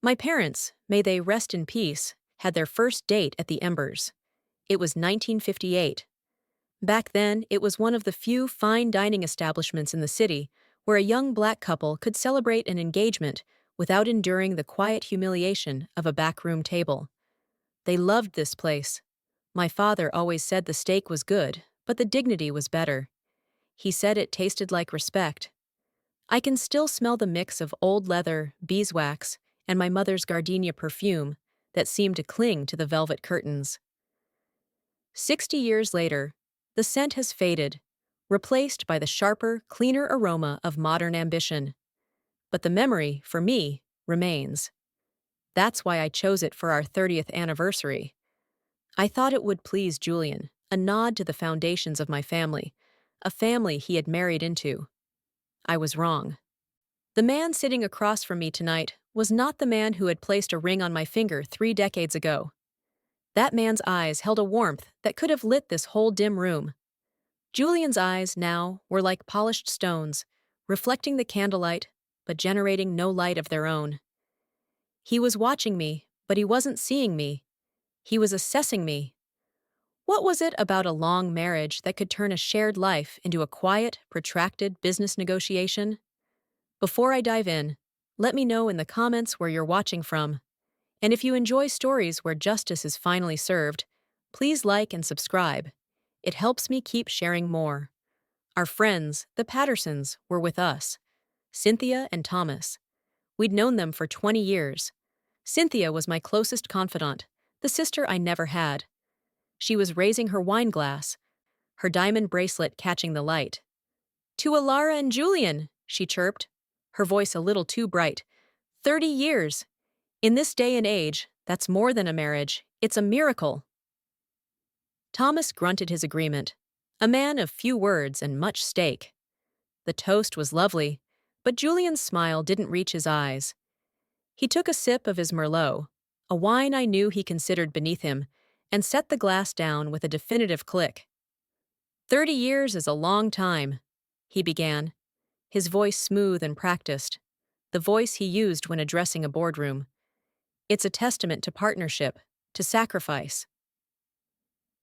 My parents, may they rest in peace, had their first date at the Embers. It was 1958. Back then, it was one of the few fine dining establishments in the city where a young black couple could celebrate an engagement without enduring the quiet humiliation of a backroom table. They loved this place. My father always said the steak was good, but the dignity was better. He said it tasted like respect. I can still smell the mix of old leather, beeswax, and my mother's gardenia perfume that seemed to cling to the velvet curtains. 60 years later, the scent has faded, replaced by the sharper, cleaner aroma of modern ambition. But the memory, for me, remains. That's why I chose it for our 30th anniversary. I thought it would please Julian, a nod to the foundations of my family, a family he had married into. I was wrong. The man sitting across from me tonight was not the man who had placed a ring on my finger 3 decades ago. That man's eyes held a warmth that could have lit this whole dim room. Julian's eyes now were like polished stones, reflecting the candlelight, but generating no light of their own. He was watching me, but he wasn't seeing me. He was assessing me. What was it about a long marriage that could turn a shared life into a quiet, protracted business negotiation? Before I dive in, let me know in the comments where you're watching from. And if you enjoy stories where justice is finally served, please like and subscribe. It helps me keep sharing more. Our friends, the Pattersons, were with us. Cynthia and Thomas. We'd known them for 20 years. Cynthia was my closest confidant, the sister I never had. She was raising her wine glass, her diamond bracelet catching the light. "To Alara and Julian," she chirped, her voice a little too bright. 30 years! In this day and age, that's more than a marriage, it's a miracle. Thomas grunted his agreement, a man of few words and much steak. The toast was lovely, but Julian's smile didn't reach his eyes. He took a sip of his Merlot, a wine I knew he considered beneath him, and set the glass down with a definitive click. 30 years is a long time, he began, his voice smooth and practiced, the voice he used when addressing a boardroom. It's a testament to partnership, to sacrifice.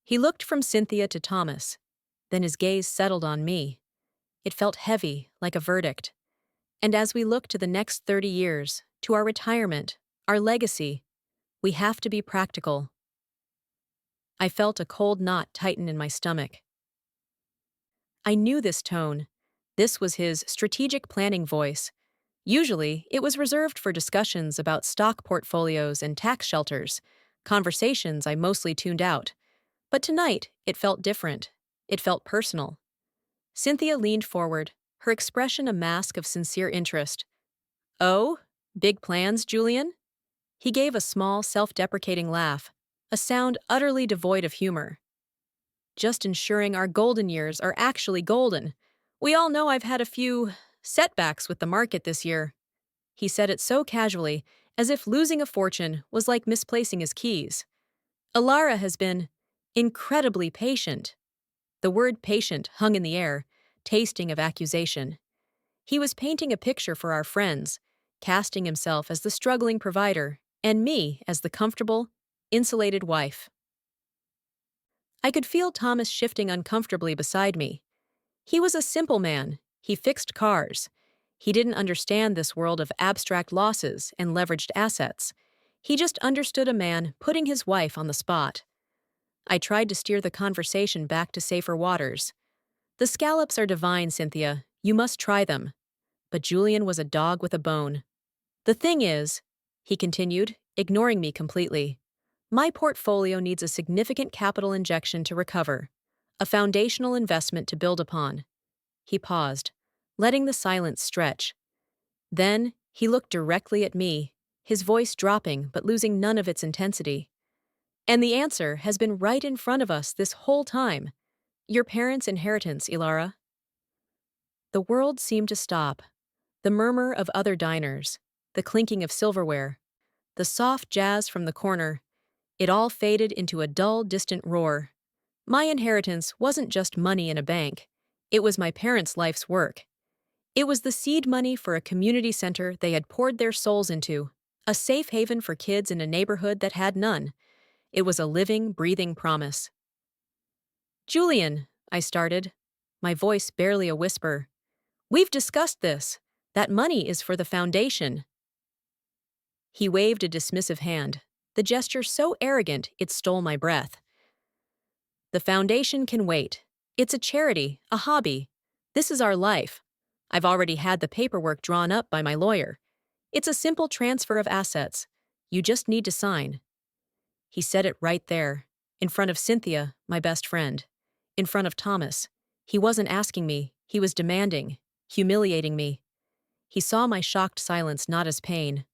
He looked from Cynthia to Thomas, then his gaze settled on me. It felt heavy, like a verdict. And as we look to the next 30 years, to our retirement, our legacy, we have to be practical. I felt a cold knot tighten in my stomach. I knew this tone. This was his strategic planning voice. Usually, it was reserved for discussions about stock portfolios and tax shelters, conversations I mostly tuned out. But tonight, it felt different. It felt personal. Cynthia leaned forward, her expression a mask of sincere interest. "Oh, big plans, Julian?" He gave a small, self-deprecating laugh, a sound utterly devoid of humor. "Just ensuring our golden years are actually golden. We all know I've had a few setbacks with the market this year." He said it so casually, as if losing a fortune was like misplacing his keys. "Alara has been incredibly patient." The word patient hung in the air, tasting of accusation. He was painting a picture for our friends, casting himself as the struggling provider, and me as the comfortable, insulated wife. I could feel Thomas shifting uncomfortably beside me. He was a simple man. He fixed cars. He didn't understand this world of abstract losses and leveraged assets. He just understood a man putting his wife on the spot. I tried to steer the conversation back to safer waters. "The scallops are divine, Cynthia. You must try them." But Julian was a dog with a bone. "The thing is," he continued, ignoring me completely, "my portfolio needs a significant capital injection to recover, a foundational investment to build upon." He paused, letting the silence stretch. Then he looked directly at me, his voice dropping but losing none of its intensity. "And the answer has been right in front of us this whole time. Your parents' inheritance, Ilara." The world seemed to stop. The murmur of other diners, the clinking of silverware, the soft jazz from the corner, it all faded into a dull, distant roar. My inheritance wasn't just money in a bank. It was my parents' life's work. It was the seed money for a community center they had poured their souls into, A safe haven for kids in a neighborhood that had none. It was a living, breathing promise. Julian, I started, my voice barely a whisper. We've discussed this. That money is for the foundation. He waved a dismissive hand, the gesture so arrogant it stole my breath. The foundation can wait. It's a charity, a hobby. This is our life. I've already had the paperwork drawn up by my lawyer. It's a simple transfer of assets. You just need to sign. He said it right there, in front of Cynthia, my best friend, in front of Thomas. He wasn't asking me, he was demanding, humiliating me. He saw my shocked silence not as pain,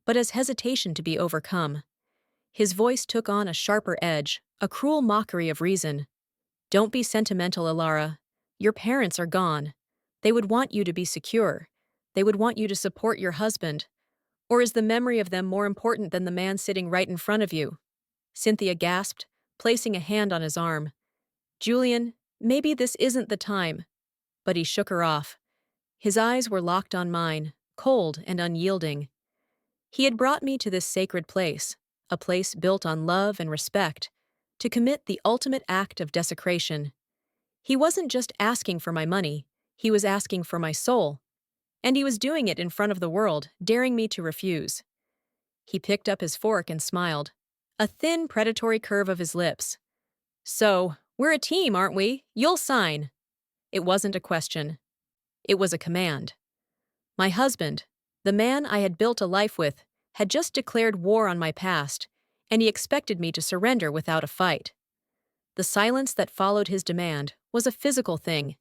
but as hesitation to be overcome. His voice took on a sharper edge, a cruel mockery of reason. Don't be sentimental, Ilara. Your parents are gone. They would want you to be secure. They would want you to support your husband. Or is the memory of them more important than the man sitting right in front of you? Cynthia gasped, placing a hand on his arm. Julian, maybe this isn't the time. But he shook her off. His eyes were locked on mine, cold and unyielding. He had brought me to this sacred place, a place built on love and respect, to commit the ultimate act of desecration. He wasn't just asking for my money, he was asking for my soul. And he was doing it in front of the world, daring me to refuse. He picked up his fork and smiled, a thin, predatory curve of his lips. So, we're a team, aren't we? You'll sign. It wasn't a question. It was a command. My husband, the man I had built a life with, had just declared war on my past, and he expected me to surrender without a fight. The silence that followed his demand was a physical thing.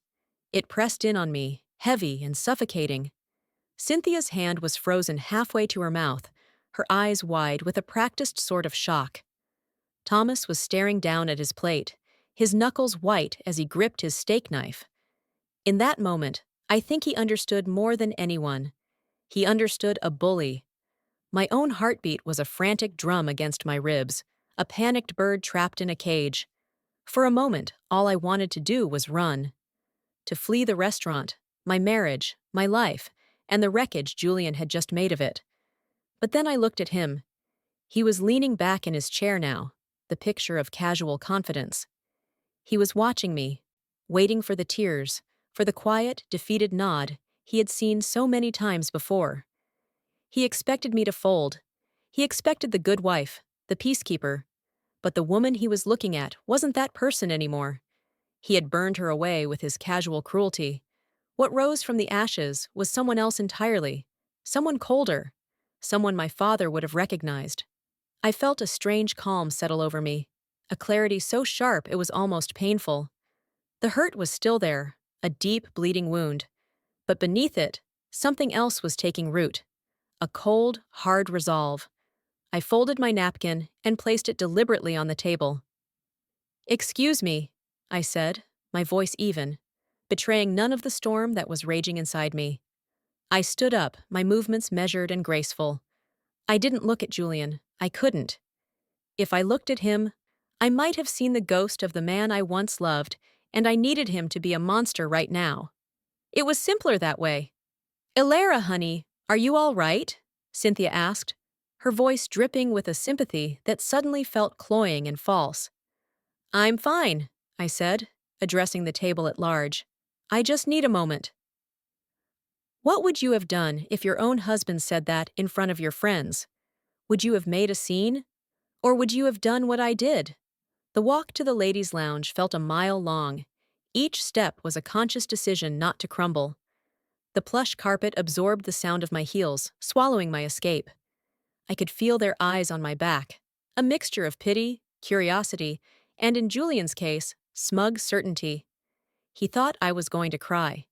It pressed in on me, heavy and suffocating. Cynthia's hand was frozen halfway to her mouth, her eyes wide with a practiced sort of shock. Thomas was staring down at his plate, his knuckles white as he gripped his steak knife. In that moment, I think he understood more than anyone. He understood a bully. My own heartbeat was a frantic drum against my ribs, a panicked bird trapped in a cage. For a moment, all I wanted to do was run. To flee the restaurant, my marriage, my life, and the wreckage Julian had just made of it. But then I looked at him. He was leaning back in his chair now, the picture of casual confidence. He was watching me, waiting for the tears, for the quiet, defeated nod he had seen so many times before. He expected me to fold. He expected the good wife, the peacekeeper. But the woman he was looking at wasn't that person anymore. He had burned her away with his casual cruelty. What rose from the ashes was someone else entirely, someone colder, someone my father would have recognized. I felt a strange calm settle over me, a clarity so sharp it was almost painful. The hurt was still there, a deep, bleeding wound. But beneath it, something else was taking root, a cold, hard resolve. I folded my napkin and placed it deliberately on the table. "Excuse me," I said, my voice even, betraying none of the storm that was raging inside me. I stood up, my movements measured and graceful. I didn't look at Julian. I couldn't. If I looked at him, I might have seen the ghost of the man I once loved, and I needed him to be a monster right now. It was simpler that way. "Ilara, honey, are you all right?" Cynthia asked, her voice dripping with a sympathy that suddenly felt cloying and false. "I'm fine," I said, addressing the table at large. "I just need a moment." What would you have done if your own husband said that in front of your friends? Would you have made a scene? Or would you have done what I did? The walk to the ladies' lounge felt a mile long. Each step was a conscious decision not to crumble. The plush carpet absorbed the sound of my heels, swallowing my escape. I could feel their eyes on my back, a mixture of pity, curiosity, and in Julian's case, smug certainty. He thought I was going to cry.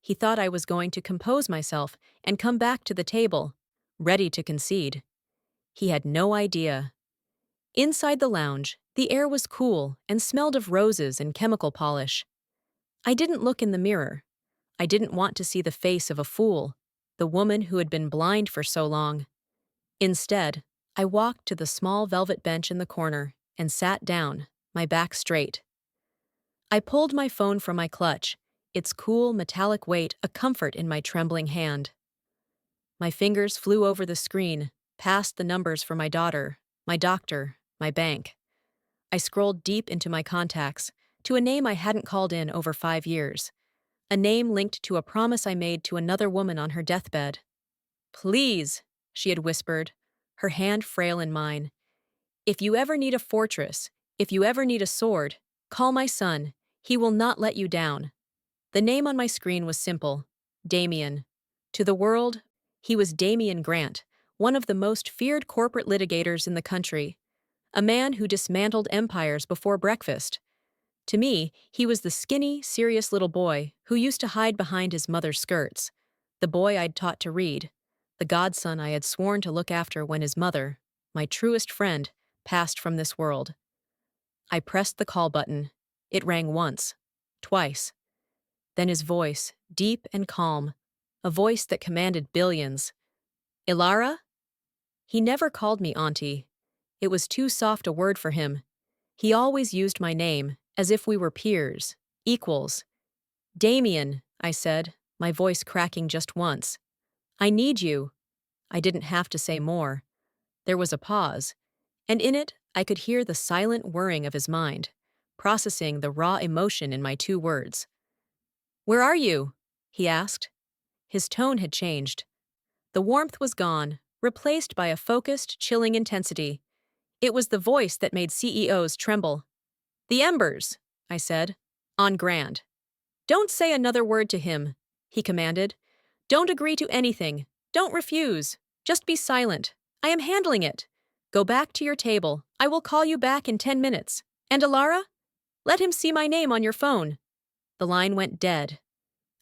He thought I was going to compose myself and come back to the table, ready to concede. He had no idea. Inside the lounge, the air was cool and smelled of roses and chemical polish. I didn't look in the mirror. I didn't want to see the face of a fool, the woman who had been blind for so long. Instead, I walked to the small velvet bench in the corner and sat down, my back straight. I pulled my phone from my clutch, its cool, metallic weight a comfort in my trembling hand. My fingers flew over the screen, past the numbers for my daughter, my doctor, my bank. I scrolled deep into my contacts, to a name I hadn't called in over 5 years. A name linked to a promise I made to another woman on her deathbed. Please, she had whispered, her hand frail in mine. If you ever need a fortress, if you ever need a sword, call my son. He will not let you down. The name on my screen was simple: Damien. To the world, he was Damien Grant, one of the most feared corporate litigators in the country, a man who dismantled empires before breakfast. To me, he was the skinny, serious little boy who used to hide behind his mother's skirts, the boy I'd taught to read, the godson I had sworn to look after when his mother, my truest friend, passed from this world. I pressed the call button. It rang once, twice. Then his voice, deep and calm, a voice that commanded billions. Ilara? He never called me auntie. It was too soft a word for him. He always used my name, as if we were peers, equals. Damien, I said, my voice cracking just once. I need you. I didn't have to say more. There was a pause, and in it I could hear the silent whirring of his mind, processing the raw emotion in my 2 words. Where are you? He asked. His tone had changed. The warmth was gone, replaced by a focused, chilling intensity. It was the voice that made CEOs tremble. The embers, I said, on Grand. Don't say another word to him, he commanded. Don't agree to anything. Don't refuse. Just be silent. I am handling it. Go back to your table. I will call you back in 10 minutes. And Alara? Let him see my name on your phone. The line went dead.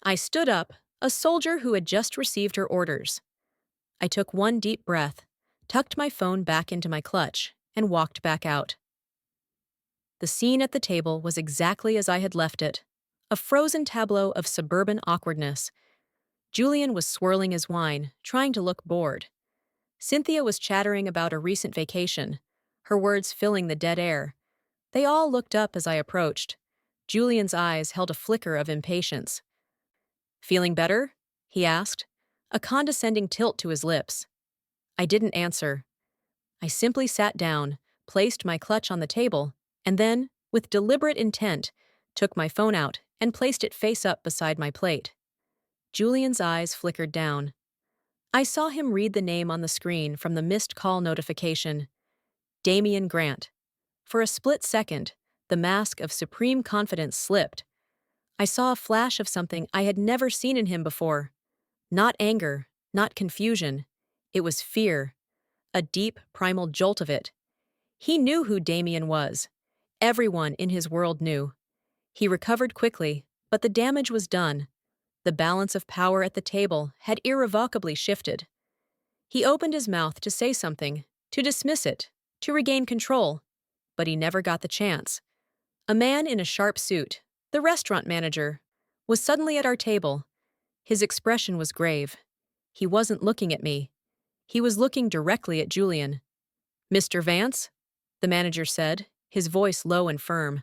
I stood up, a soldier who had just received her orders. I took one deep breath, tucked my phone back into my clutch, and walked back out. The scene at the table was exactly as I had left it, a frozen tableau of suburban awkwardness. Julian was swirling his wine, trying to look bored. Cynthia was chattering about a recent vacation, her words filling the dead air. They all looked up as I approached. Julian's eyes held a flicker of impatience. Feeling better? He asked, a condescending tilt to his lips. I didn't answer. I simply sat down, placed my clutch on the table, and then, with deliberate intent, took my phone out and placed it face up beside my plate. Julian's eyes flickered down. I saw him read the name on the screen from the missed call notification. Damien Grant. For a split second, the mask of supreme confidence slipped. I saw a flash of something I had never seen in him before. Not anger, not confusion. It was fear. A deep, primal jolt of it. He knew who Damien was. Everyone in his world knew. He recovered quickly, but the damage was done. The balance of power at the table had irrevocably shifted. He opened his mouth to say something, to dismiss it, to regain control, but he never got the chance. A man in a sharp suit, the restaurant manager, was suddenly at our table. His expression was grave. He wasn't looking at me. He was looking directly at Julian. Mr. Vance? The manager said, his voice low and firm.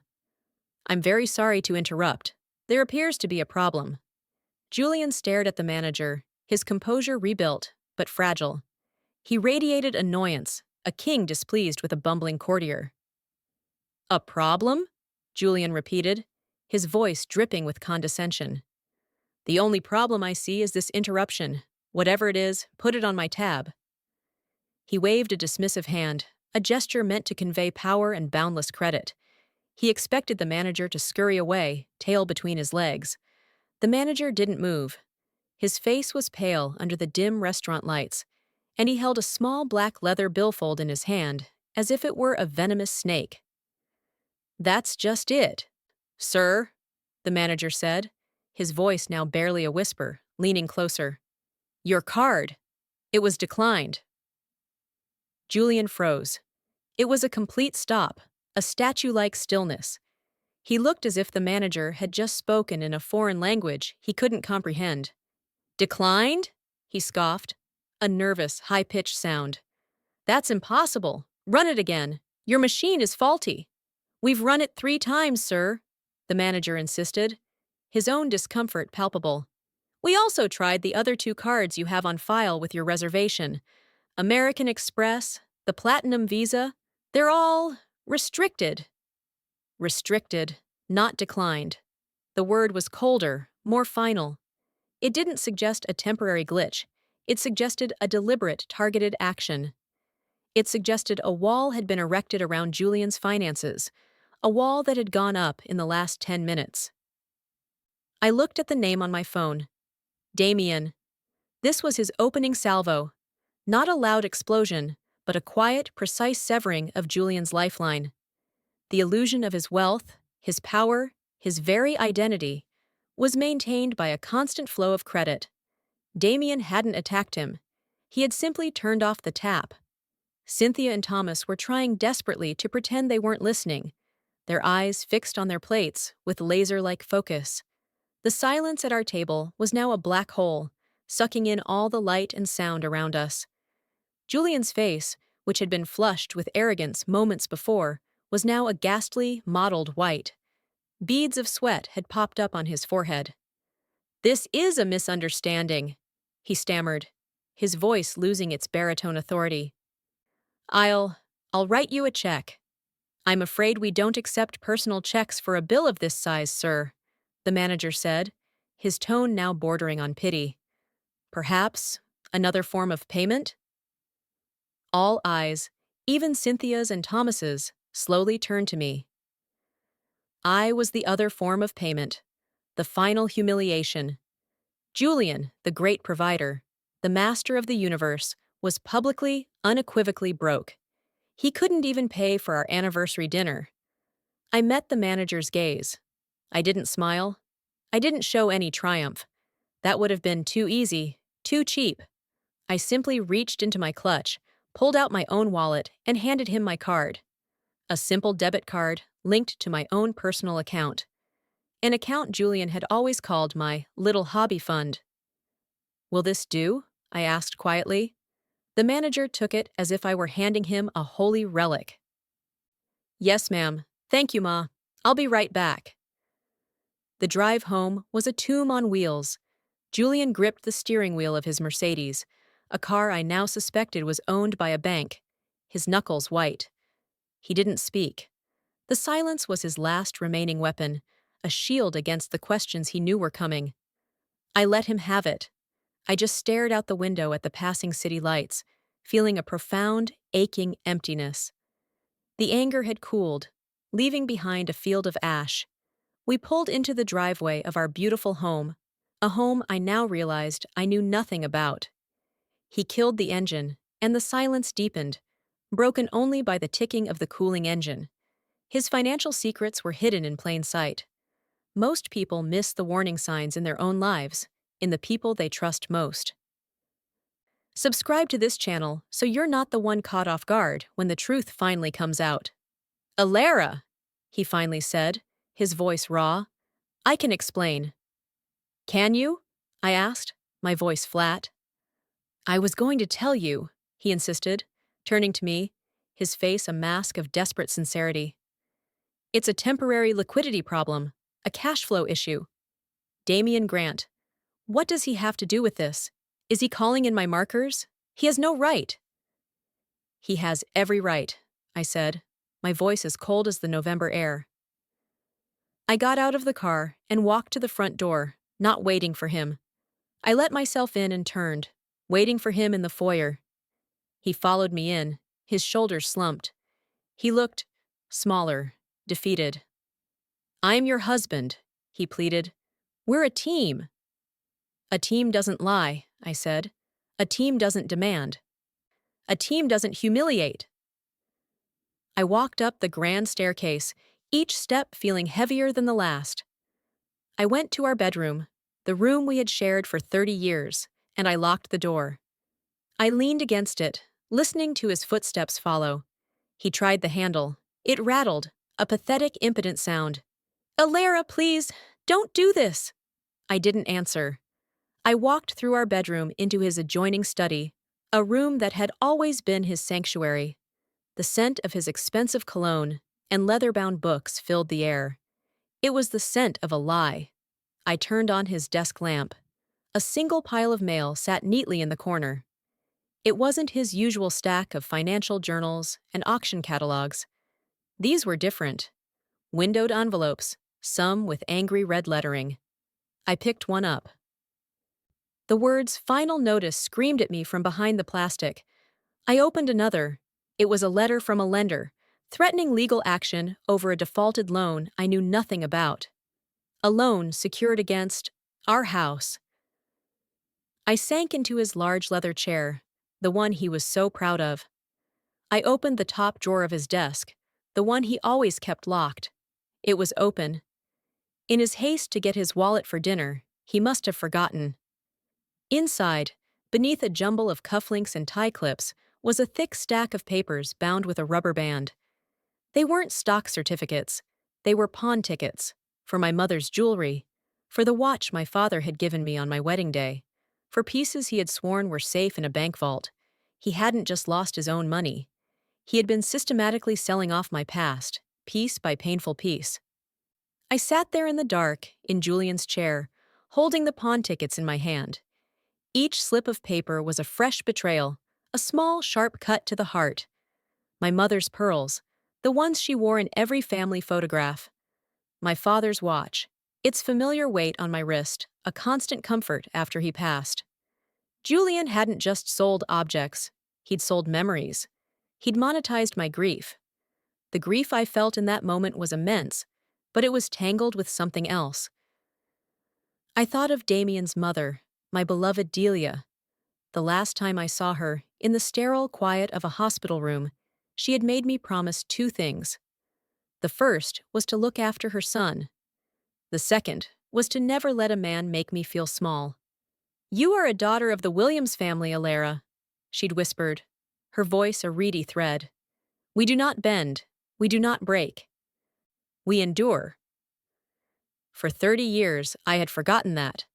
I'm very sorry to interrupt. There appears to be a problem. Julian stared at the manager, his composure rebuilt, but fragile. He radiated annoyance, a king displeased with a bumbling courtier. A problem? Julian repeated, his voice dripping with condescension. The only problem I see is this interruption. Whatever it is, put it on my tab. He waved a dismissive hand, a gesture meant to convey power and boundless credit. He expected the manager to scurry away, tail between his legs. The manager didn't move. His face was pale under the dim restaurant lights, and he held a small black leather billfold in his hand, as if it were a venomous snake. That's just it, sir, the manager said, his voice now barely a whisper, leaning closer. Your card. It was declined. Julian froze. It was a complete stop, a statue-like stillness. He looked as if the manager had just spoken in a foreign language he couldn't comprehend. Declined? He scoffed. A nervous, high-pitched sound. That's impossible. Run it again. Your machine is faulty. We've run it 3 times, sir, the manager insisted, his own discomfort palpable. We also tried the other 2 cards you have on file with your reservation. American Express, the Platinum Visa, they're all restricted. Restricted, not declined. The word was colder, more final. It didn't suggest a temporary glitch. It suggested a deliberate, targeted action. It suggested a wall had been erected around Julian's finances, a wall that had gone up in the last 10 minutes. I looked at the name on my phone. Damien. This was his opening salvo. Not a loud explosion, but a quiet, precise severing of Julian's lifeline. The illusion of his wealth, his power, his very identity, was maintained by a constant flow of credit. Damien hadn't attacked him. He had simply turned off the tap. Cynthia and Thomas were trying desperately to pretend they weren't listening, their eyes fixed on their plates with laser-like focus. The silence at our table was now a black hole, sucking in all the light and sound around us. Julian's face, which had been flushed with arrogance moments before, was now a ghastly, mottled white. Beads of sweat had popped up on his forehead. "This is a misunderstanding," he stammered, his voice losing its baritone authority. I'll write you a check." "I'm afraid we don't accept personal checks for a bill of this size, sir," the manager said, his tone now bordering on pity. "Perhaps another form of payment?" All eyes, even Cynthia's and Thomas's, slowly turned to me. I was the other form of payment, the final humiliation. Julian, the great provider, the master of the universe, was publicly, unequivocally broke. He couldn't even pay for our anniversary dinner. I met the manager's gaze. I didn't smile. I didn't show any triumph. That would have been too easy, too cheap. I simply reached into my clutch, pulled out my own wallet, and handed him my card. A simple debit card linked to my own personal account. An account Julian had always called my little hobby fund. "Will this do?" I asked quietly. The manager took it as if I were handing him a holy relic. "Yes, ma'am. Thank you, Ma. I'll be right back." The drive home was a tomb on wheels. Julian gripped the steering wheel of his Mercedes, a car I now suspected was owned by a bank, his knuckles white. He didn't speak. The silence was his last remaining weapon, a shield against the questions he knew were coming. I let him have it. I just stared out the window at the passing city lights, feeling a profound, aching emptiness. The anger had cooled, leaving behind a field of ash. We pulled into the driveway of our beautiful home, a home I now realized I knew nothing about. He killed the engine, and the silence deepened, broken only by the ticking of the cooling engine. His financial secrets were hidden in plain sight. Most people miss the warning signs in their own lives, in the people they trust most. Subscribe to this channel so you're not the one caught off guard when the truth finally comes out. "Alara," he finally said, his voice raw. "I can explain." "Can you?" I asked, my voice flat. "I was going to tell you," he insisted, turning to me, his face a mask of desperate sincerity. "It's a temporary liquidity problem, a cash flow issue. Damien Grant. What does he have to do with this? Is he calling in my markers? He has no right." "He has every right," I said, my voice as cold as the November air. I got out of the car and walked to the front door, not waiting for him. I let myself in and turned, waiting for him in the foyer. He followed me in, his shoulders slumped. He looked smaller, defeated. "I'm your husband," he pleaded. "We're a team." "A team doesn't lie," I said. "A team doesn't demand. A team doesn't humiliate." I walked up the grand staircase, each step feeling heavier than the last. I went to our bedroom, the room we had shared for 30 years, and I locked the door. I leaned against it, listening to his footsteps follow. He tried the handle. It rattled, a pathetic, impotent sound. "Alara, please, don't do this." I didn't answer. I walked through our bedroom into his adjoining study, a room that had always been his sanctuary. The scent of his expensive cologne and leather-bound books filled the air. It was the scent of a lie. I turned on his desk lamp. A single pile of mail sat neatly in the corner. It wasn't his usual stack of financial journals and auction catalogs. These were different. Windowed envelopes, some with angry red lettering. I picked one up. The words "Final Notice" screamed at me from behind the plastic. I opened another. It was a letter from a lender, threatening legal action over a defaulted loan I knew nothing about. A loan secured against our house. I sank into his large leather chair, the one he was so proud of. I opened the top drawer of his desk, the one he always kept locked. It was open. In his haste to get his wallet for dinner, he must have forgotten. Inside, beneath a jumble of cufflinks and tie clips, was a thick stack of papers bound with a rubber band. They weren't stock certificates. They were pawn tickets. For my mother's jewelry. For the watch my father had given me on my wedding day. For pieces he had sworn were safe in a bank vault. He hadn't just lost his own money. He had been systematically selling off my past, piece by painful piece. I sat there in the dark, in Julian's chair, holding the pawn tickets in my hand. Each slip of paper was a fresh betrayal, a small, sharp cut to the heart. My mother's pearls, the ones she wore in every family photograph. My father's watch, its familiar weight on my wrist, a constant comfort after he passed. Julian hadn't just sold objects, he'd sold memories. He'd monetized my grief. The grief I felt in that moment was immense, but it was tangled with something else. I thought of Damien's mother, my beloved Delia. The last time I saw her, in the sterile quiet of a hospital room, she had made me promise two things. The first was to look after her son. The second was to never let a man make me feel small. "You are a daughter of the Williams family, Alara," she'd whispered, her voice a reedy thread. "We do not bend. We do not break. We endure." For 30 years, I had forgotten that.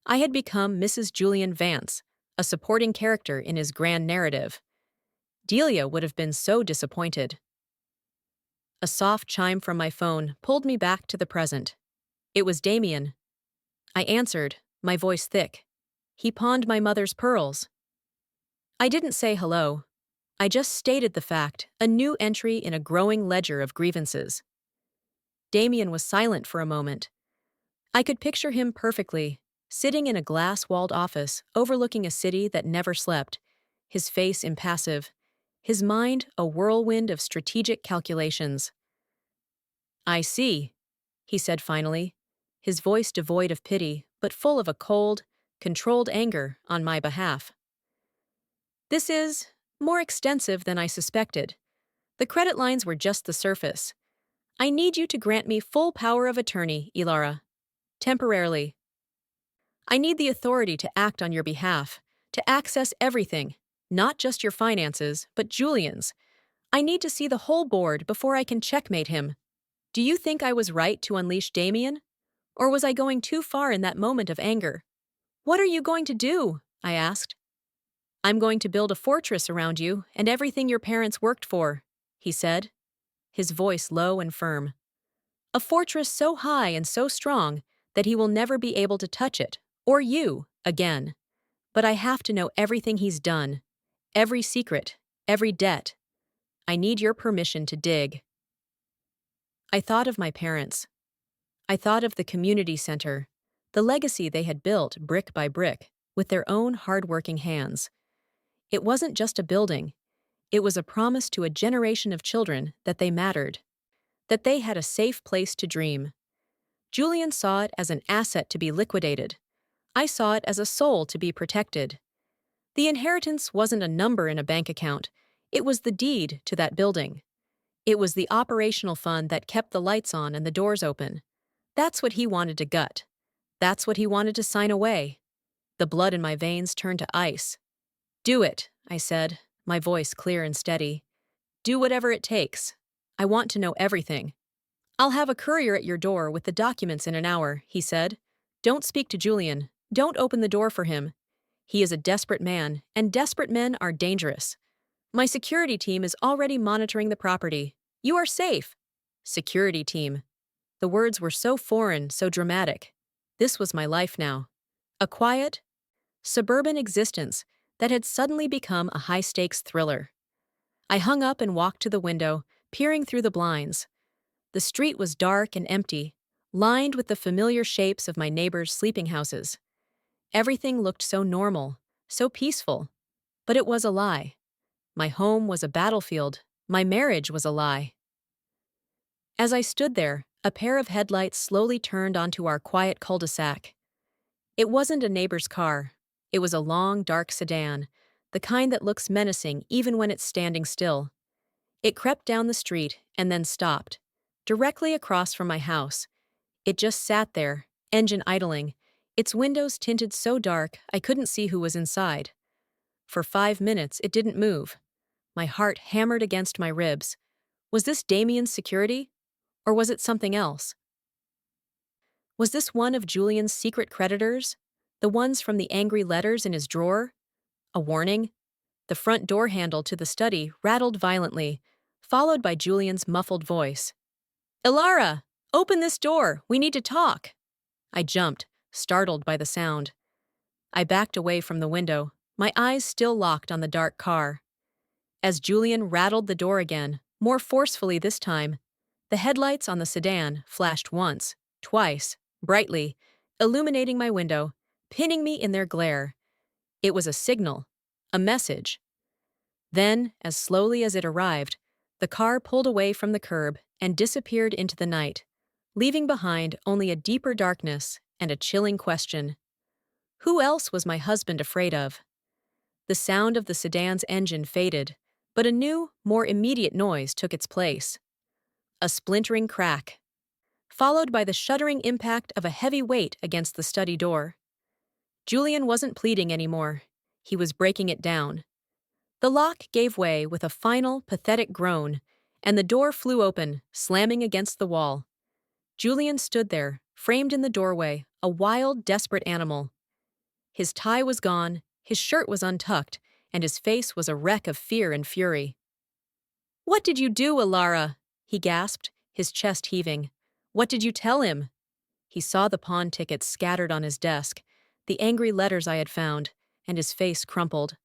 I had become Mrs. Julian Vance, a supporting character in his grand narrative. Delia would have been so disappointed. A soft chime from my phone pulled me back to the present. It was Damien. I answered, my voice thick. He pawned my mother's pearls. I didn't say hello. I just stated the fact, a new entry in a growing ledger of grievances. Damien was silent for a moment. I could picture him perfectly, sitting in a glass-walled office overlooking a city that never slept, his face impassive, his mind a whirlwind of strategic calculations. "I see," he said finally, his voice devoid of pity, but full of a cold, controlled anger on my behalf. "This is more extensive than I suspected. The credit lines were just the surface. I need you to grant me full power of attorney, Ilara. Temporarily. I need the authority to act on your behalf, to access everything, not just your finances, but Julian's. I need to see the whole board before I can checkmate him. Do you think I was right to unleash Damien? Or was I going too far in that moment of anger?" "What are you going to do?" I asked. "I'm going to build a fortress around you and everything your parents worked for," he said, his voice low and firm. "A fortress so high and so strong that he will never be able to touch it, or you, again. But I have to know everything he's done, every secret, every debt. I need your permission to dig." I thought of my parents. I thought of the community center, the legacy they had built brick by brick, with their own hard-working hands. It wasn't just a building. It was a promise to a generation of children that they mattered, that they had a safe place to dream. Julian saw it as an asset to be liquidated. I saw it as a soul to be protected. The inheritance wasn't a number in a bank account. It was the deed to that building. It was the operational fund that kept the lights on and the doors open. That's what he wanted to gut. That's what he wanted to sign away. The blood in my veins turned to ice. "Do it," I said, my voice clear and steady. "Do whatever it takes. I want to know everything." "I'll have a courier at your door with the documents in an hour," he said. "Don't speak to Julian. Don't open the door for him. He is a desperate man, and desperate men are dangerous. My security team is already monitoring the property. You are safe." Security team. The words were so foreign, so dramatic. This was my life now. A quiet, suburban existence that had suddenly become a high-stakes thriller. I hung up and walked to the window, peering through the blinds. The street was dark and empty, lined with the familiar shapes of my neighbors' sleeping houses. Everything looked so normal, so peaceful. But it was a lie. My home was a battlefield. My marriage was a lie. As I stood there, a pair of headlights slowly turned onto our quiet cul-de-sac. It wasn't a neighbor's car. It was a long, dark sedan, the kind that looks menacing even when it's standing still. It crept down the street and then stopped, directly across from my house. It just sat there, engine idling, its windows tinted so dark I couldn't see who was inside. For 5 minutes, it didn't move. My heart hammered against my ribs. Was this Damien's security? Or was it something else? Was this one of Julian's secret creditors? The ones from the angry letters in his drawer? A warning? The front door handle to the study rattled violently, followed by Julian's muffled voice. "Ilara! Open this door! We need to talk!" I jumped, startled by the sound. I backed away from the window, my eyes still locked on the dark car. As Julian rattled the door again, more forcefully this time, the headlights on the sedan flashed once, twice, brightly, illuminating my window, pinning me in their glare. It was a signal, a message. Then, as slowly as it arrived, the car pulled away from the curb and disappeared into the night, leaving behind only a deeper darkness and a chilling question. Who else was my husband afraid of? The sound of the sedan's engine faded, but a new, more immediate noise took its place. A splintering crack, followed by the shuddering impact of a heavy weight against the study door. Julian wasn't pleading anymore. He was breaking it down. The lock gave way with a final, pathetic groan, and the door flew open, slamming against the wall. Julian stood there, framed in the doorway, a wild, desperate animal. His tie was gone, his shirt was untucked, and his face was a wreck of fear and fury. "What did you do, Ilara?" he gasped, his chest heaving. "What did you tell him?" He saw the pawn tickets scattered on his desk, the angry letters I had found, and his face crumpled.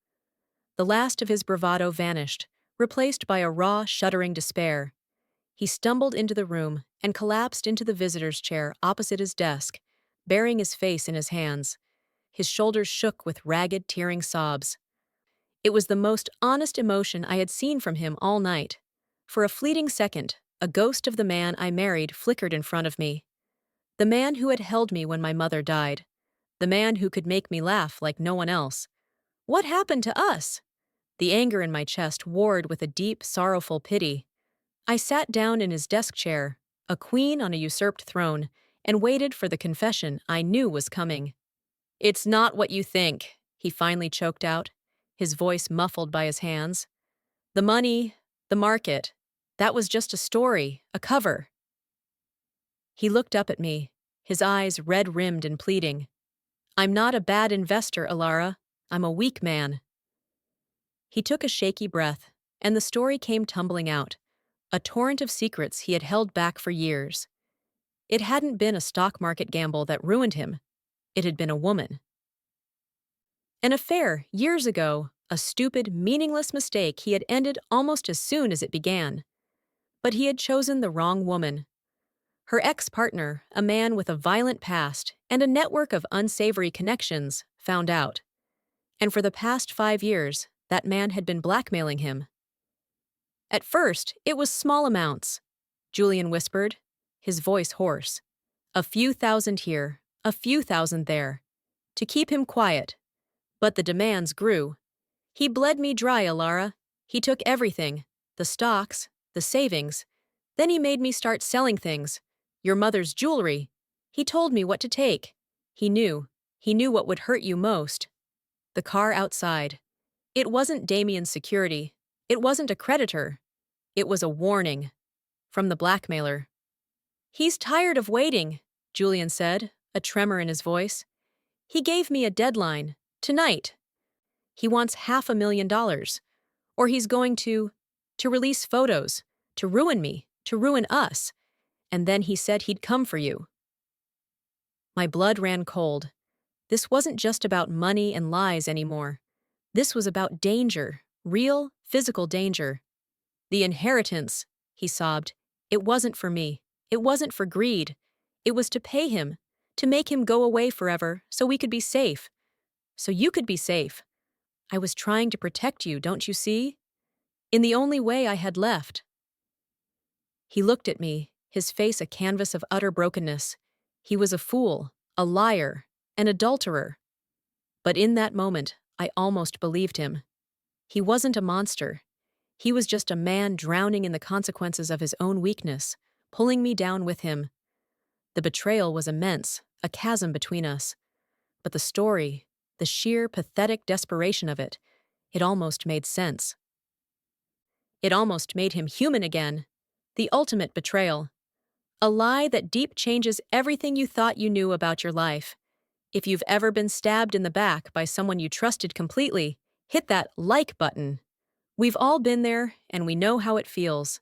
The last of his bravado vanished, replaced by a raw, shuddering despair. He stumbled into the room and collapsed into the visitor's chair opposite his desk, burying his face in his hands. His shoulders shook with ragged, tearing sobs. It was the most honest emotion I had seen from him all night. For a fleeting second, a ghost of the man I married flickered in front of me. The man who had held me when my mother died. The man who could make me laugh like no one else. What happened to us? The anger in my chest warred with a deep, sorrowful pity. I sat down in his desk chair, a queen on a usurped throne, and waited for the confession I knew was coming. "It's not what you think," he finally choked out, his voice muffled by his hands. "The money, the market, that was just a story, a cover." He looked up at me, his eyes red-rimmed and pleading. "I'm not a bad investor, Ilara. I'm a weak man." He took a shaky breath, and the story came tumbling out, a torrent of secrets he had held back for years. It hadn't been a stock market gamble that ruined him. It had been a woman. An affair, years ago, a stupid, meaningless mistake he had ended almost as soon as it began. But he had chosen the wrong woman. Her ex-partner, a man with a violent past and a network of unsavory connections, found out. And for the past 5 years, that man had been blackmailing him. At first, it was small amounts, Julian whispered, his voice hoarse. A few thousand here, a few thousand there, to keep him quiet. But the demands grew. He bled me dry, Ilara. He took everything, the stocks, the savings. Then he made me start selling things. Your mother's jewelry. He told me what to take. He knew what would hurt you most. The car outside. It wasn't Damien's security. It wasn't a creditor. It was a warning. From the blackmailer. "He's tired of waiting," Julian said, a tremor in his voice. "He gave me a deadline. Tonight. He wants $500,000. Or he's going to release photos, to ruin me, to ruin us. And then he said he'd come for you." My blood ran cold. This wasn't just about money and lies anymore. This was about danger, real, physical danger. The inheritance, he sobbed. It wasn't for me. It wasn't for greed. It was to pay him, to make him go away forever so we could be safe. So you could be safe. I was trying to protect you, don't you see? In the only way I had left. He looked at me, his face a canvas of utter brokenness. He was a fool, a liar, an adulterer. But in that moment, I almost believed him. He wasn't a monster. He was just a man drowning in the consequences of his own weakness, pulling me down with him. The betrayal was immense, a chasm between us. But the story, the sheer pathetic desperation of it, it almost made sense. It almost made him human again. The ultimate betrayal. A lie that deep changes everything you thought you knew about your life. If you've ever been stabbed in the back by someone you trusted completely, hit that like button. We've all been there, and we know how it feels.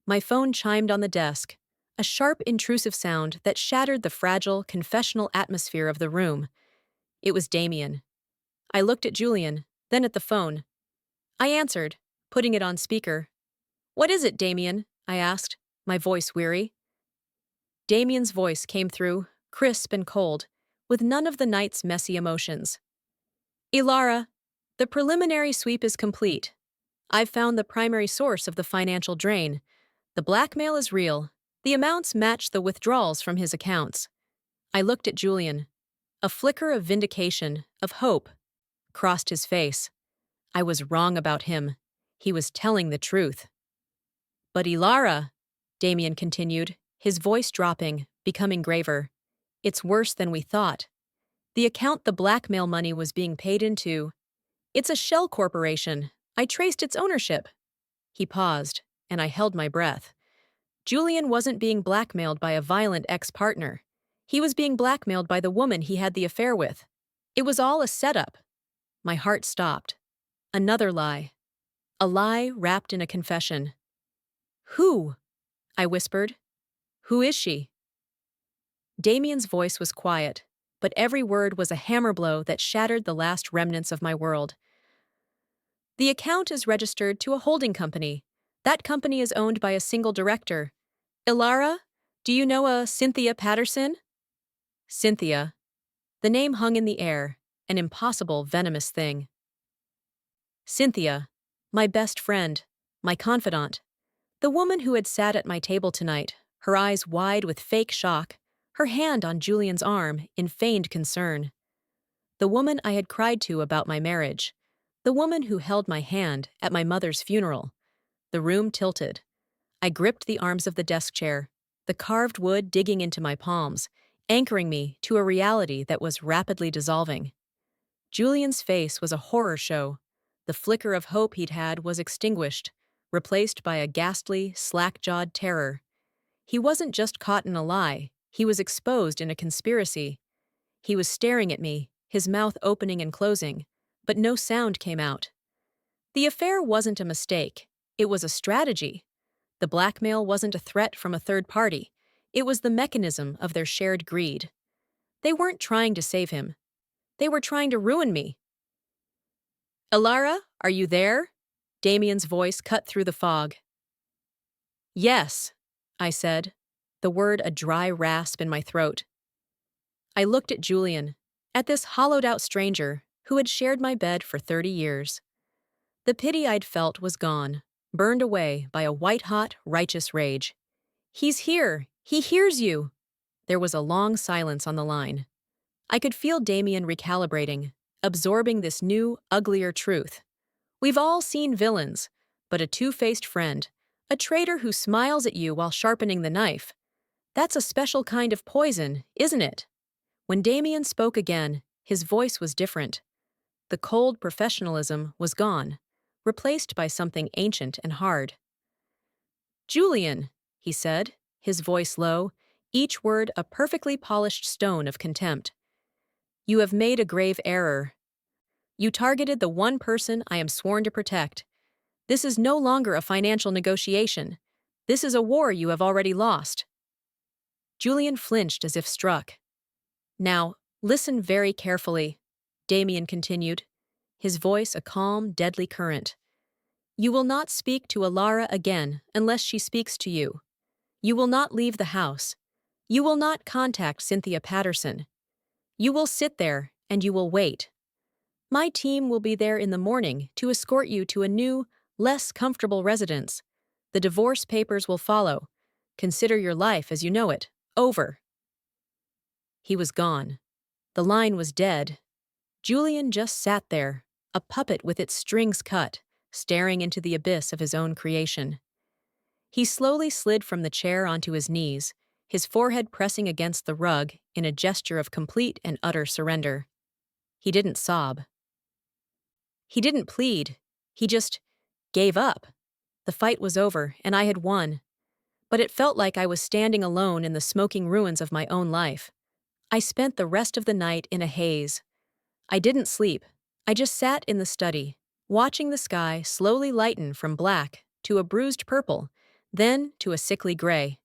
My phone chimed on the desk, a sharp, intrusive sound that shattered the fragile, confessional atmosphere of the room. It was Damien. I looked at Julian, then at the phone. I answered, putting it on speaker. "What is it, Damien?" I asked, my voice weary. Damien's voice came through, crisp and cold, with none of the night's messy emotions. "Ilara, the preliminary sweep is complete. I've found the primary source of the financial drain. The blackmail is real. The amounts match the withdrawals from his accounts." I looked at Julian. A flicker of vindication, of hope, crossed his face. I was wrong about him. He was telling the truth. "But Ilara," Damien continued, his voice dropping, becoming graver. "It's worse than we thought. The account the blackmail money was being paid into, it's a shell corporation. I traced its ownership." He paused, and I held my breath. Julian wasn't being blackmailed by a violent ex-partner. He was being blackmailed by the woman he had the affair with. It was all a setup. My heart stopped. Another lie. A lie wrapped in a confession. "Who?" I whispered. "Who is she?" Damien's voice was quiet, but every word was a hammer blow that shattered the last remnants of my world. "The account is registered to a holding company. That company is owned by a single director. Ilara, do you know a Cynthia Patterson?" Cynthia. The name hung in the air, an impossible, venomous thing. Cynthia, my best friend, my confidant. The woman who had sat at my table tonight, her eyes wide with fake shock, her hand on Julian's arm in feigned concern. The woman I had cried to about my marriage. The woman who held my hand at my mother's funeral. The room tilted. I gripped the arms of the desk chair, the carved wood digging into my palms, anchoring me to a reality that was rapidly dissolving. Julian's face was a horror show. The flicker of hope he'd had was extinguished, replaced by a ghastly, slack-jawed terror. He wasn't just caught in a lie, he was exposed in a conspiracy. He was staring at me, his mouth opening and closing, but no sound came out. The affair wasn't a mistake, it was a strategy. The blackmail wasn't a threat from a third party, it was the mechanism of their shared greed. They weren't trying to save him. They were trying to ruin me. "Ilara, are you there?" Damien's voice cut through the fog. "Yes," I said, the word a dry rasp in my throat. I looked at Julian, at this hollowed-out stranger who had shared my bed for 30 years. The pity I'd felt was gone, burned away by a white-hot, righteous rage. "He's here! He hears you!" There was a long silence on the line. I could feel Damien recalibrating, absorbing this new, uglier truth. We've all seen villains, but a two-faced friend, a traitor who smiles at you while sharpening the knife. That's a special kind of poison, isn't it? When Damien spoke again, his voice was different. The cold professionalism was gone, replaced by something ancient and hard. "Julian," he said, his voice low, each word a perfectly polished stone of contempt. "You have made a grave error. You targeted the one person I am sworn to protect. This is no longer a financial negotiation. This is a war you have already lost." Julian flinched as if struck. "Now, listen very carefully," Damien continued. his voice a calm, deadly current. "You will not speak to Alara again unless she speaks to you. You will not leave the house. You will not contact Cynthia Patterson. You will sit there and you will wait. My team will be there in the morning to escort you to a new, less comfortable residence. The divorce papers will follow. Consider your life as you know it. Over." He was gone. The line was dead. Julian just sat there, a puppet with its strings cut, staring into the abyss of his own creation. He slowly slid from the chair onto his knees, his forehead pressing against the rug in a gesture of complete and utter surrender. He didn't sob. He didn't plead. He just gave up. The fight was over, and I had won. But it felt like I was standing alone in the smoking ruins of my own life. I spent the rest of the night in a haze. I didn't sleep. I just sat in the study, watching the sky slowly lighten from black to a bruised purple, then to a sickly gray.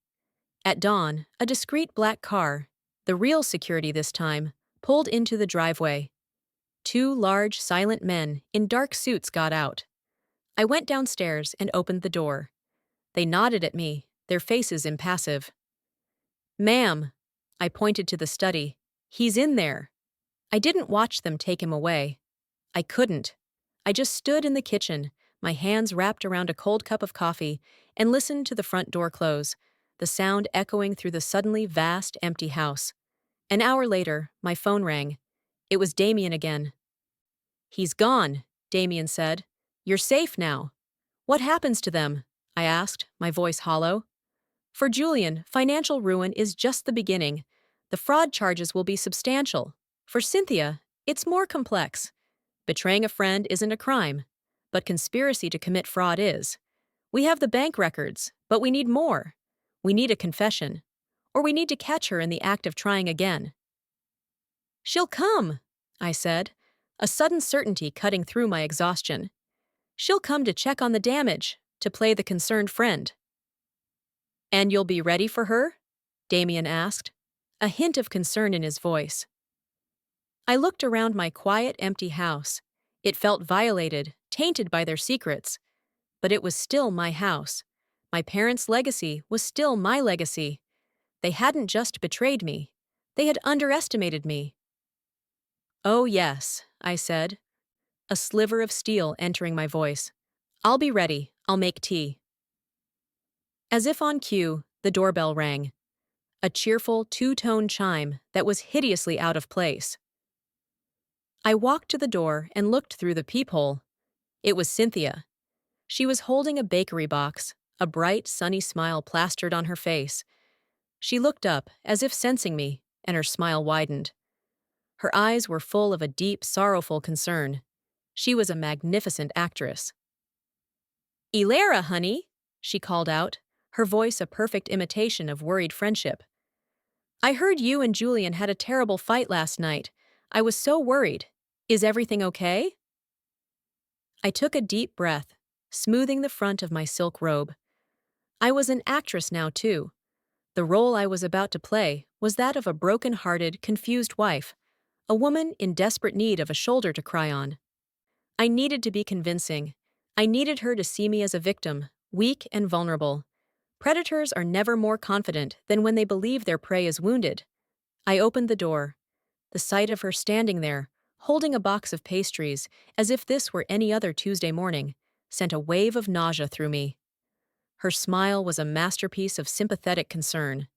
At dawn, a discreet black car, the real security this time, pulled into the driveway. Two large, silent men in dark suits got out. I went downstairs and opened the door. They nodded at me, their faces impassive. "Ma'am," I pointed to the study. "He's in there." I didn't watch them take him away. I couldn't. I just stood in the kitchen, my hands wrapped around a cold cup of coffee, and listened to the front door close, the sound echoing through the suddenly vast, empty house. An hour later, my phone rang. It was Damien again. "He's gone," Damien said. "You're safe now." "What happens to them?" I asked, my voice hollow. "For Julian, financial ruin is just the beginning. The fraud charges will be substantial. For Cynthia, it's more complex. Betraying a friend isn't a crime, but conspiracy to commit fraud is. We have the bank records, but we need more. We need a confession, or we need to catch her in the act of trying again." "She'll come," I said, a sudden certainty cutting through my exhaustion. "She'll come to check on the damage, to play the concerned friend." "And you'll be ready for her?" Damien asked, a hint of concern in his voice. I looked around my quiet, empty house. It felt violated, tainted by their secrets. But it was still my house. My parents' legacy was still my legacy. They hadn't just betrayed me. They had underestimated me. "Oh, yes," I said, a sliver of steel entering my voice. "I'll be ready. I'll make tea." As if on cue, the doorbell rang. A cheerful, two-tone chime that was hideously out of place. I walked to the door and looked through the peephole. It was Cynthia. She was holding a bakery box, a bright, sunny smile plastered on her face. She looked up, as if sensing me, and her smile widened. Her eyes were full of a deep, sorrowful concern. She was a magnificent actress. "Elara, honey," she called out, her voice a perfect imitation of worried friendship. "I heard you and Julian had a terrible fight last night. I was so worried. Is everything okay?" I took a deep breath, smoothing the front of my silk robe. I was an actress now, too. The role I was about to play was that of a broken-hearted, confused wife, a woman in desperate need of a shoulder to cry on. I needed to be convincing. I needed her to see me as a victim, weak and vulnerable. Predators are never more confident than when they believe their prey is wounded. I opened the door. The sight of her standing there, holding a box of pastries, as if this were any other Tuesday morning, sent a wave of nausea through me. Her smile was a masterpiece of sympathetic concern.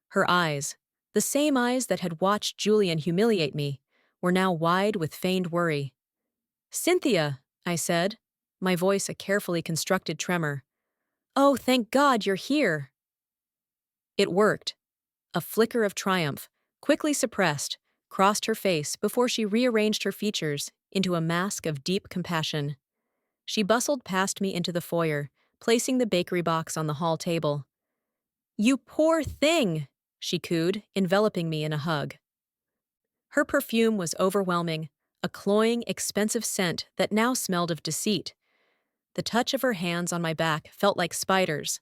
Her eyes, the same eyes that had watched Julian humiliate me, were now wide with feigned worry. "Cynthia," I said, my voice a carefully constructed tremor. "Oh, thank God you're here." It worked. A flicker of triumph, quickly suppressed, crossed her face before she rearranged her features into a mask of deep compassion. She bustled past me into the foyer, placing the bakery box on the hall table. "You poor thing," she cooed, enveloping me in a hug. Her perfume was overwhelming, a cloying, expensive scent that now smelled of deceit. The touch of her hands on my back felt like spiders.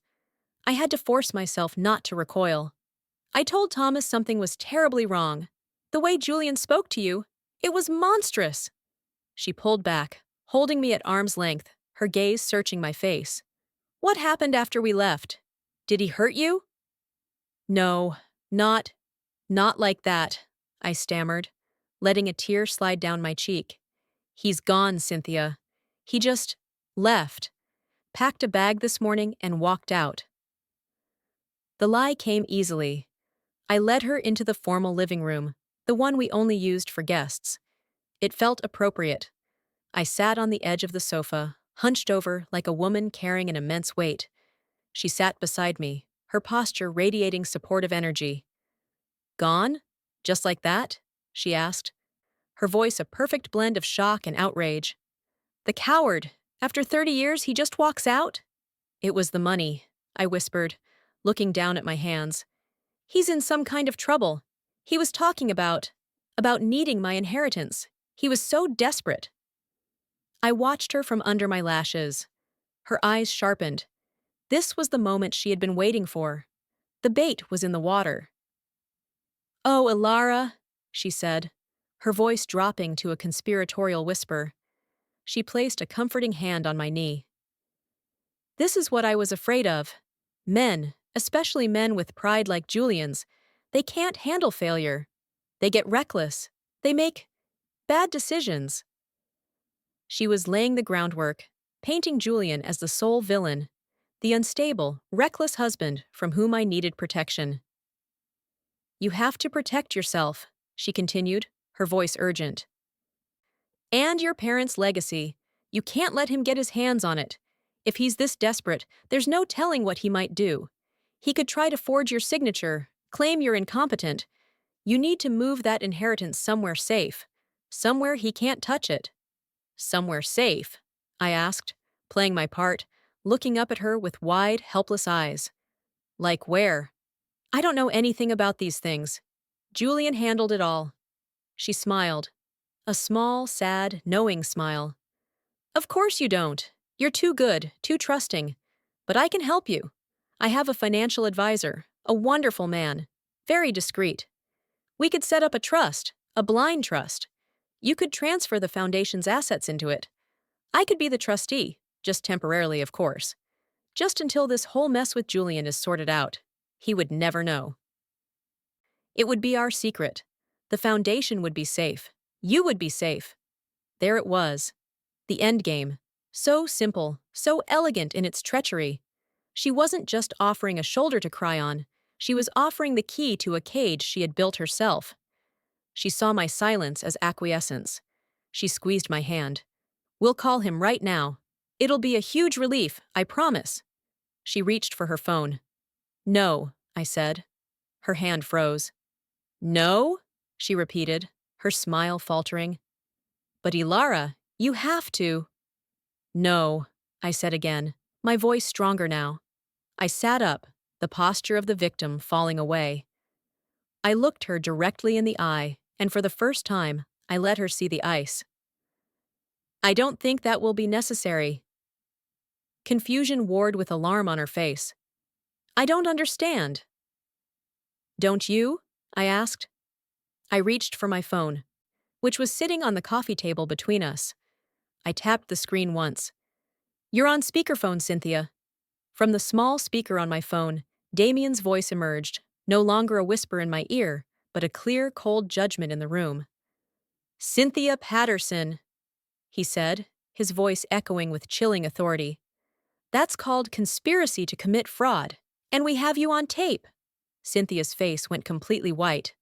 I had to force myself not to recoil. "I told Thomas something was terribly wrong. The way Julian spoke to you, it was monstrous." She pulled back, holding me at arm's length, her gaze searching my face. What happened after we left? Did he hurt you? No, not like that, I stammered, letting a tear slide down my cheek. He's gone, Cynthia. He just left, packed a bag this morning and walked out. The lie came easily. I led her into the formal living room, the one we only used for guests. It felt appropriate. I sat on the edge of the sofa, hunched over like a woman carrying an immense weight. She sat beside me, her posture radiating supportive energy. Gone? Just like that? She asked, her voice a perfect blend of shock and outrage. The coward! After 30 years, he just walks out? It was the money, I whispered, looking down at my hands. He's in some kind of trouble. He was talking about needing my inheritance. He was so desperate. I watched her from under my lashes. Her eyes sharpened. This was the moment she had been waiting for. The bait was in the water. Oh, Ilara, she said, her voice dropping to a conspiratorial whisper. She placed a comforting hand on my knee. This is what I was afraid of. Men, especially men with pride like Julian's, they can't handle failure. They get reckless. They make bad decisions. She was laying the groundwork, painting Julian as the sole villain, the unstable, reckless husband from whom I needed protection. You have to protect yourself, she continued, her voice urgent. And your parents' legacy. You can't let him get his hands on it. If he's this desperate, there's no telling what he might do. He could try to forge your signature, claim you're incompetent. You need to move that inheritance somewhere safe, somewhere he can't touch it. Somewhere safe? I asked, playing my part, looking up at her with wide, helpless eyes. Like where? I don't know anything about these things. Julian handled it all. She smiled. A small, sad, knowing smile. Of course you don't. You're too good, too trusting. But I can help you. I have a financial advisor, a wonderful man, very discreet. We could set up a trust, a blind trust. You could transfer the foundation's assets into it. I could be the trustee, just temporarily, of course. Just until this whole mess with Julian is sorted out. He would never know. It would be our secret. The foundation would be safe. You would be safe. There it was. The endgame. So simple, so elegant in its treachery. She wasn't just offering a shoulder to cry on. She was offering the key to a cage she had built herself. She saw my silence as acquiescence. She squeezed my hand. We'll call him right now. It'll be a huge relief, I promise. She reached for her phone. No, I said. Her hand froze. No? She repeated, her smile faltering. But Ilara, you have to. No, I said again, my voice stronger now. I sat up, the posture of the victim falling away. I looked her directly in the eye, and for the first time, I let her see the ice. I don't think that will be necessary. Confusion warred with alarm on her face. I don't understand. Don't you? I asked. I reached for my phone, which was sitting on the coffee table between us. I tapped the screen once. You're on speakerphone, Cynthia. From the small speaker on my phone, Damien's voice emerged, no longer a whisper in my ear, but a clear, cold judgment in the room. Cynthia Patterson, he said, his voice echoing with chilling authority. That's called conspiracy to commit fraud, and we have you on tape. Cynthia's face went completely white.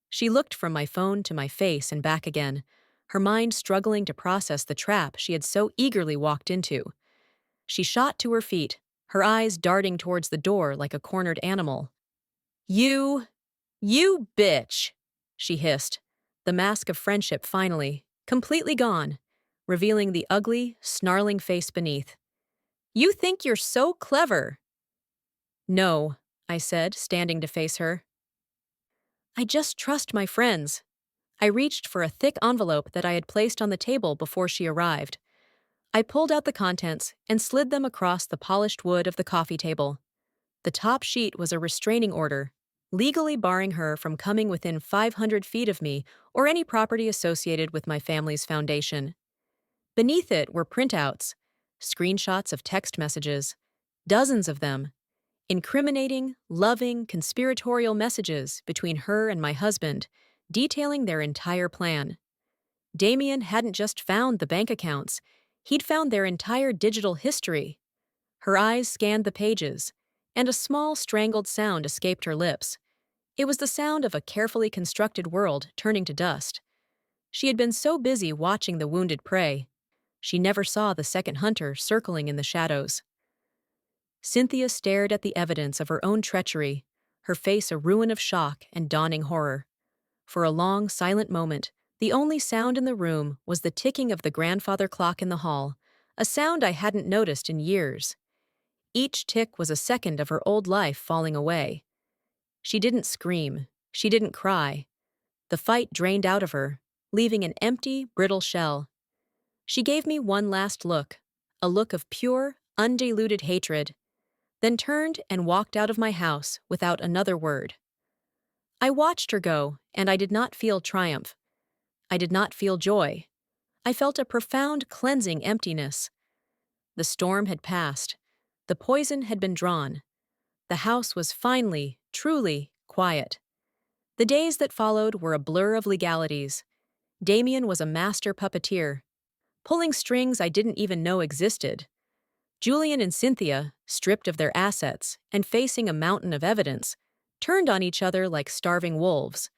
She looked from my phone to my face and back again, her mind struggling to process the trap she had so eagerly walked into. She shot to her feet, her eyes darting towards the door like a cornered animal. You bitch, she hissed, the mask of friendship finally, completely gone, revealing the ugly, snarling face beneath. You think you're so clever. No, I said, standing to face her. I just trust my friends. I reached for a thick envelope that I had placed on the table before she arrived. I pulled out the contents and slid them across the polished wood of the coffee table. The top sheet was a restraining order, legally barring her from coming within 500 feet of me or any property associated with my family's foundation. Beneath it were printouts, screenshots of text messages, dozens of them, incriminating, loving, conspiratorial messages between her and my husband, detailing their entire plan. Damien hadn't just found the bank accounts, he'd found their entire digital history. Her eyes scanned the pages, and a small, strangled sound escaped her lips. It was the sound of a carefully constructed world turning to dust. She had been so busy watching the wounded prey, she never saw the second hunter circling in the shadows. Cynthia stared at the evidence of her own treachery, her face a ruin of shock and dawning horror. For a long, silent moment, the only sound in the room was the ticking of the grandfather clock in the hall, a sound I hadn't noticed in years. Each tick was a second of her old life falling away. She didn't scream. She didn't cry. The fight drained out of her, leaving an empty, brittle shell. She gave me one last look, a look of pure, undiluted hatred, then turned and walked out of my house without another word. I watched her go, and I did not feel triumph. I did not feel joy. I felt a profound, cleansing emptiness. The storm had passed. The poison had been drawn. The house was finally, truly, quiet. The days that followed were a blur of legalities. Damien was a master puppeteer, pulling strings I didn't even know existed. Julian and Cynthia, stripped of their assets and facing a mountain of evidence, turned on each other like starving wolves.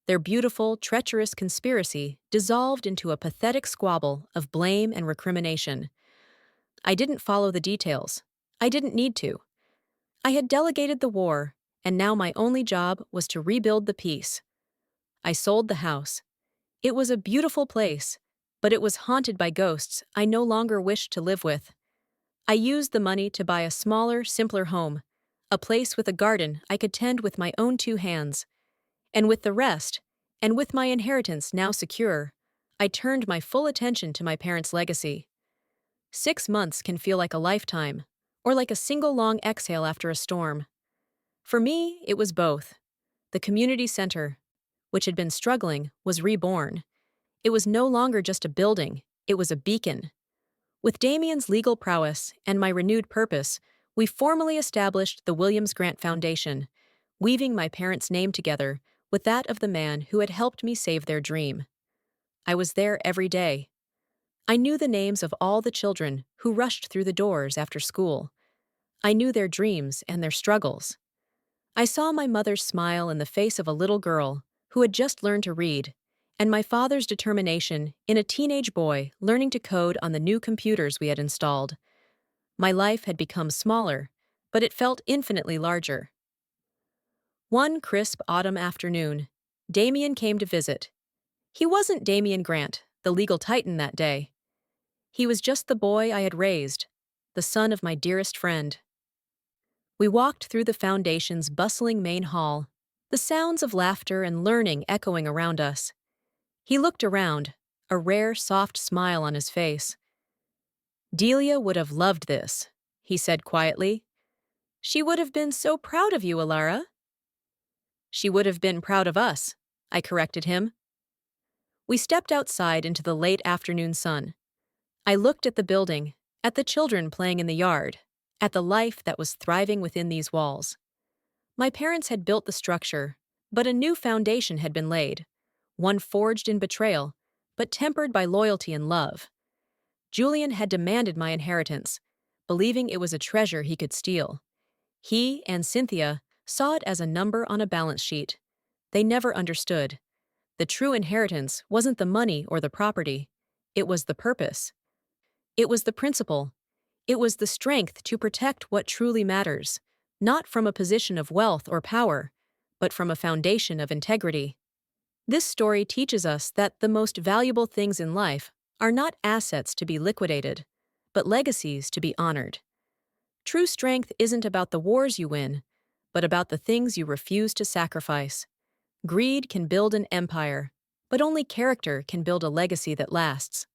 Their beautiful, treacherous conspiracy dissolved into a pathetic squabble of blame and recrimination. I didn't follow the details. I didn't need to. I had delegated the war, and now my only job was to rebuild the peace. I sold the house. It was a beautiful place, but it was haunted by ghosts I no longer wished to live with. I used the money to buy a smaller, simpler home, a place with a garden I could tend with my own two hands. And with the rest, and with my inheritance now secure, I turned my full attention to my parents' legacy. 6 months can feel like a lifetime, or like a single long exhale after a storm. For me, it was both. The community center, which had been struggling, was reborn. It was no longer just a building, it was a beacon. With Damien's legal prowess and my renewed purpose, we formally established the Williams Grant Foundation, weaving my parents' name together with that of the man who had helped me save their dream. I was there every day. I knew the names of all the children who rushed through the doors after school. I knew their dreams and their struggles. I saw my mother's smile in the face of a little girl who had just learned to read, and my father's determination in a teenage boy learning to code on the new computers we had installed. My life had become smaller, but it felt infinitely larger. One crisp autumn afternoon, Damien came to visit. He wasn't Damien Grant, the legal titan that day. He was just the boy I had raised, the son of my dearest friend. We walked through the foundation's bustling main hall, the sounds of laughter and learning echoing around us. He looked around, a rare, soft smile on his face. "Delia would have loved this," he said quietly. "She would have been so proud of you, Alara." "She would have been proud of us," I corrected him. We stepped outside into the late afternoon sun. I looked at the building, at the children playing in the yard, at the life that was thriving within these walls. My parents had built the structure, but a new foundation had been laid, one forged in betrayal, but tempered by loyalty and love. Julian had demanded my inheritance, believing it was a treasure he could steal. He and Cynthia saw it as a number on a balance sheet. They never understood. The true inheritance wasn't the money or the property. It was the purpose. It was the principle. It was the strength to protect what truly matters, not from a position of wealth or power, but from a foundation of integrity. This story teaches us that the most valuable things in life are not assets to be liquidated, but legacies to be honored. True strength isn't about the wars you win, but about the things you refuse to sacrifice. Greed can build an empire, but only character can build a legacy that lasts.